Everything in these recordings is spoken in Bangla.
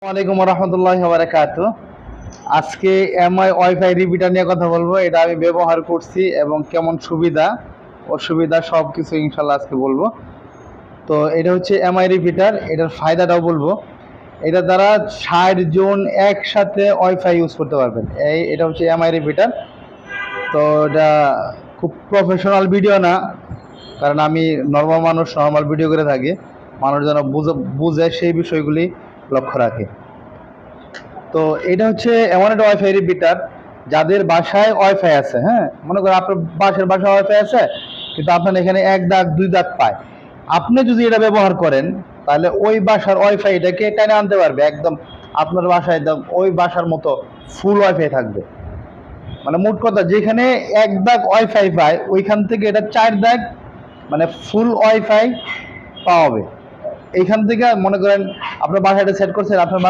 ওয়ালাইকুম রহমতুল্লাহি ওয়া বারাকাতুহু। আজকে এমআই ওয়াইফাই রিপিটার নিয়ে কথা বলবো। এটা আমি ব্যবহার করছি এবং কেমন সুবিধা অসুবিধা সব কিছু ইনশাল্লাহ আজকে বলবো। তো এটা হচ্ছে এমআই রিপিটার, এটার ফায়দাটাও বলবো। এটা দ্বারা ৬০ জন একসাথে ওয়াইফাই ইউজ করতে পারবেন। এটা হচ্ছে এমআই রিপিটার। তো এটা খুব প্রফেশনাল ভিডিও না, কারণ আমি নর্মাল মানুষ, নর্মাল ভিডিও করে থাকি। মানুষ যেন বুঝে সেই বিষয়গুলি লক্ষ্য রাখে। তো এটা হচ্ছে এমন একটা ওয়াইফাই রিপিটার যাদের বাসায় ওয়াইফাই আছে। হ্যাঁ, মনে করেন আপনার বাসায় ওয়াইফাই আছে, কিন্তু আপনার এখানে 1 দাগ 2 দাগ পায়। আপনি যদি এটা ব্যবহার করেন তাহলে ওই বাসার ওয়াইফাই এটাকে টেনে আনতে পারবে একদম আপনার বাসায়, একদম ওই বাসার মতো ফুল ওয়াইফাই থাকবে। মানে মোট কথা, যেখানে 1 দাগ ওয়াইফাই পায় ওইখান থেকে এটা 4 দাগ মানে ফুল ওয়াইফাই পাওয়াবে। এইখান থেকে মনে করেন আপনার বাসাটা সেট করছেন, আপনার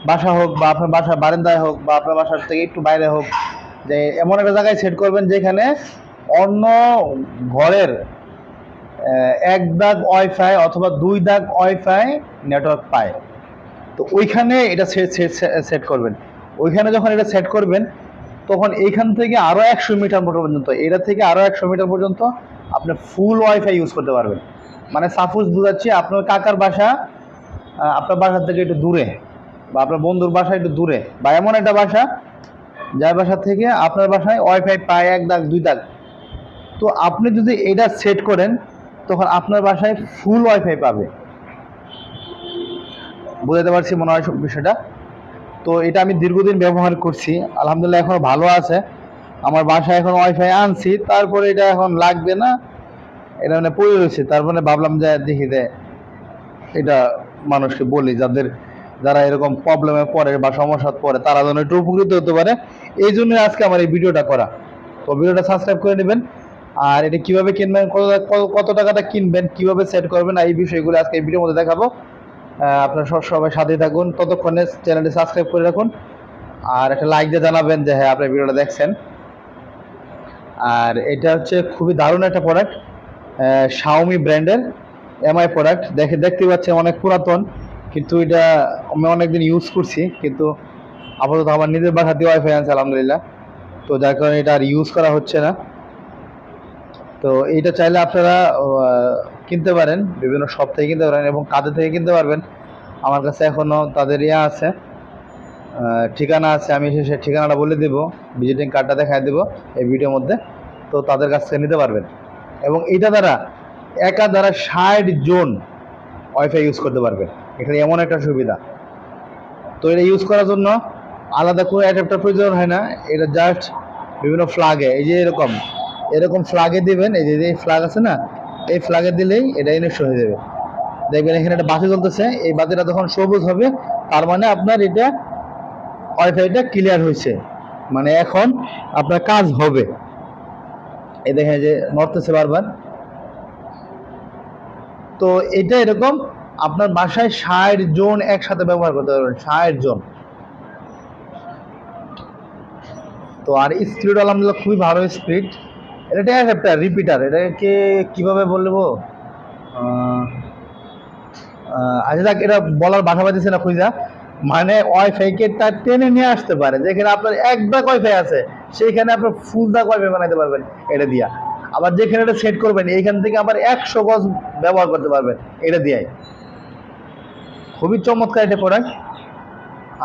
বাসা হোক বা আপনার বাসার বারান্দায় হোক বা আপনার বাসার থেকে একটু বাইরে হোক, যে এমন একটা জায়গায় সেট করবেন যেখানে অন্য ঘরের 1 দাগ ওয়াইফাই অথবা 2 দাগ ওয়াইফাই নেটওয়ার্ক পায়। তো ওইখানে এটা সেট করবেন। ওইখানে যখন এটা সেট করবেন তখন এইখান থেকে আরও 100 মিটার পর্যন্ত, এটা থেকে আরও 100 মিটার পর্যন্ত আপনি ফুল ওয়াইফাই ইউজ করতে পারবেন। মানে সাপোজ বুঝাচ্ছি, আপনার কাকার বাসা আপনার বাসার থেকে একটু দূরে, বা আপনার বন্ধুর বাসা একটু দূরে, বা এমন একটা বাসা যার বাসা থেকে আপনার বাসায় ওয়াইফাই পায় 1 দাগ 2 দাগ। তো আপনি যদি এটা সেট করেন তখন আপনার বাসায় ফুল ওয়াইফাই পাবে। বুঝাতে পারছি মনে হয় বিষয়টা। তো এটা আমি দীর্ঘদিন ব্যবহার করছি, আলহামদুলিল্লাহ এখন ভালো আছে। আমার বাসায় এখন ওয়াইফাই আনছি, তারপরে এটা এখন লাগবে না, এটা মানে পড়ে রয়েছে। তারপরে ভাবলাম যে দেখি যে এটা মানুষকে বলি, যারা এরকম প্রবলেমে পড়ে বা সমস্যা পড়ে তারা যেন একটু উপকৃত হতে পারে। এই জন্য আজকে আমার এই ভিডিওটা করা। তো ভিডিওটা সাবস্ক্রাইব করে নেবেন। আর এটা কিভাবে কিনবেন, কত টাকাটা কিনবেন, কিভাবে সেট করবেন, এই বিষয়গুলো আজকে এই ভিডিওর মধ্যে দেখাবো। আপনারা সবাই সাথে থাকুন, ততক্ষণে চ্যানেলটি সাবস্ক্রাইব করে রাখুন আর একটা লাইক দিয়ে জানাবেন যে হ্যাঁ আপনি ভিডিওটা দেখছেন। আর এটা হচ্ছে খুবই দারুণ একটা প্রোডাক্ট, শাওমি ব্র্যান্ডের এমআই প্রোডাক্ট। দেখতে পাচ্ছেন অনেক পুরাতন, কিন্তু এটা আমি অনেকদিন ইউজ করছি, কিন্তু আপাতত আমার নিজের বাসাতে ওয়াইফাই আছে আলহামদুলিল্লাহ। তো যার কারণে এটা আর ইউজ করা হচ্ছে না। তো এইটা চাইলে আপনারা কিনতে পারেন, বিভিন্ন শপ থেকে কিনতে পারেন এবং কাদের থেকে কিনতে পারবেন। আমার কাছে এখনও তাদের আছে, ঠিকানা আছে। আমি সেই ঠিকানাটা বলে দেব, ভিজিটিং কার্ডটা দেখায় দেবো এই ভিডিওর মধ্যে। তো তাদের কাছ থেকে নিতে পারবেন। এবং এটা দ্বারা দ্বারা ৬০ জন ওয়াইফাই ইউজ করতে পারবেন। এখানে এমন একটা সুবিধা। তো এটা ইউজ করার জন্য আলাদা কোনো অ্যাডাপ্টার প্রয়োজন হয় না। এটা জাস্ট বিভিন্ন ফ্ল্যাগে, এই যে এরকম ফ্ল্যাগে দিবেন। এই যে ফ্ল্যাগ আছে না, এই ফ্ল্যাগে দিলেই এটা ইনস্টল হয়ে যাবে। দেখবেন এখানে একটা বাতি জ্বলতেছে, এই বাতিটা যখন সবুজ হবে তার মানে আপনার এটা ওয়াইফাইটা ক্লিয়ার হয়েছে, মানে এখন আপনার কাজ হবে। এই দেখেন যে নড়তেছে বারবার। তো এটা এরকম আপনার বাসায় ৬০ জন একসাথে ব্যবহার করতে পারবেন, ৬০ জন। তো আর স্পিড আলহামদুলিল্লাহ খুবই ভালো স্পিড। এটা একটা রিপিটার, এটাকে কিভাবে বলবো, আচ্ছা যাক, এটা বলার ভাষা পাইতেছে না খুঁজা। মানে ওয়াইফাইকে তার টেনে নিয়ে আসতে পারে, যেখানে আপনার 1 দাগ ওয়াইফাই আছে সেইখানে আপনার ফুল দাগ ওয়াইফাই বানাইতে পারবেন এটা দিয়া। আবার যেখানে এটা সেট করবেন এইখান থেকে আবার 100 গজ ব্যবহার করতে পারবেন এটা দিয়াই। খুবই চমৎকার এটা প্রোডাক্ট।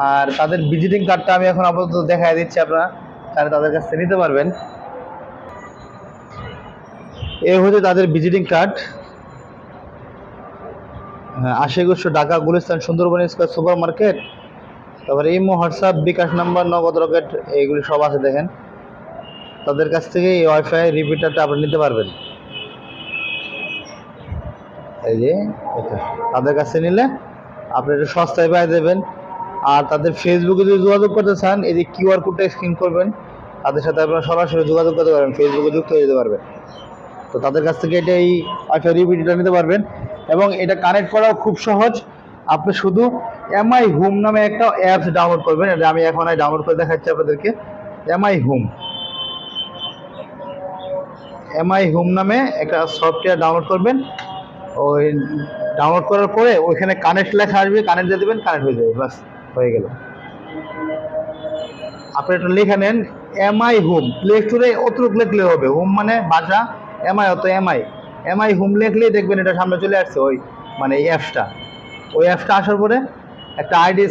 আর তাদের ভিজিটিং কার্ডটা আমি এখন আপাতত দেখাই দিচ্ছি, আপনারা তাহলে তাদের কাছ থেকে নিতে পারবেন। এই হচ্ছে তাদের ভিজিটিং কার্ড। আশিগোষ্ঠ, Dhaka, Gulistan, Sundarban square super market, তারপরে imo, WhatsApp, bKash number, Nagad Rocket, এইগুলি সব আছে দেখেন। তাদের কাছ থেকে এই ওয়াইফাই রিপিটারটা আপনি নিতে পারবেন। এই যে এটা তাদের কাছে নিলে আপনি একটু সস্তায় পাই দেবেন। আর তাদের ফেসবুকে যদি যোগাযোগ করতে চান, এই যে কিউআর কোডটা স্ক্যান করবেন, তাদের সাথে আপনারা সরাসরি যোগাযোগ করতে পারবেন, ফেসবুকে যুক্ত হয়ে যেতে পারবেন। তো তাদের কাছ থেকে এটা এই ওয়াইফাই রিপিটারটা নিতে পারবেন। এবং এটা কানেক্ট করাও খুব সহজ। আপনি শুধু এমআই হোম নামে একটা অ্যাপস ডাউনলোড করবেন। এটা আমি এখন ডাউনলোড করে দেখাচ্ছি আপনাদেরকে। এমআই হোম নামে একটা সফটওয়্যার ডাউনলোড করবেন। ওই ডাউনলোড করার পরে ওইখানে কানেক্ট লেখা আসবে, কানেক্ট দিয়ে দেবেন, কানেক্ট হয়ে যাবে, বাস হয়ে গেল। আপনি এটা লিখে নেন এমআই হোম, প্লে স্টোরে অতটুক লিখলে হবে, হোম মানে বাসা, এমআই অত এমআই, এমআই হোম লিখলেই দেখবেন এটা সামনে চলে আসছে, ওই মানে এই অ্যাপসটা। ওই অ্যাপসটা আসার পরে একটা আইডি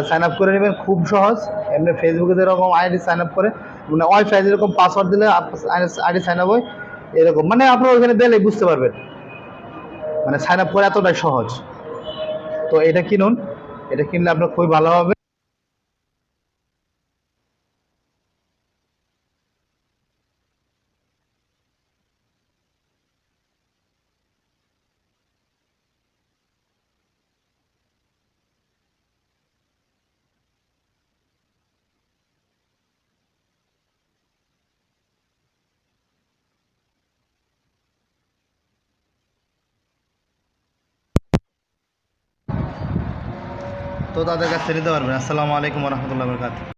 সাইন আপ করে নেবেন, খুব সহজ। এমনি ফেসবুকে যেরকম আইডি সাইন আপ করে, মানে ওয়াইফাই যেরকম পাসওয়ার্ড দিলে আইডি সাইন আপ হয়, এরকম মানে আপনার ওইখানে দিলেই বুঝতে পারবেন, মানে সাইন আপ করা এতটাই সহজ। তো এটা কিনুন, এটা কিনলে আপনার খুবই ভালো হবে। তো তাদের কাছে নিতে পারবেন। আসসালামু আলাইকুম রহমতুল্লাহ বরকাত।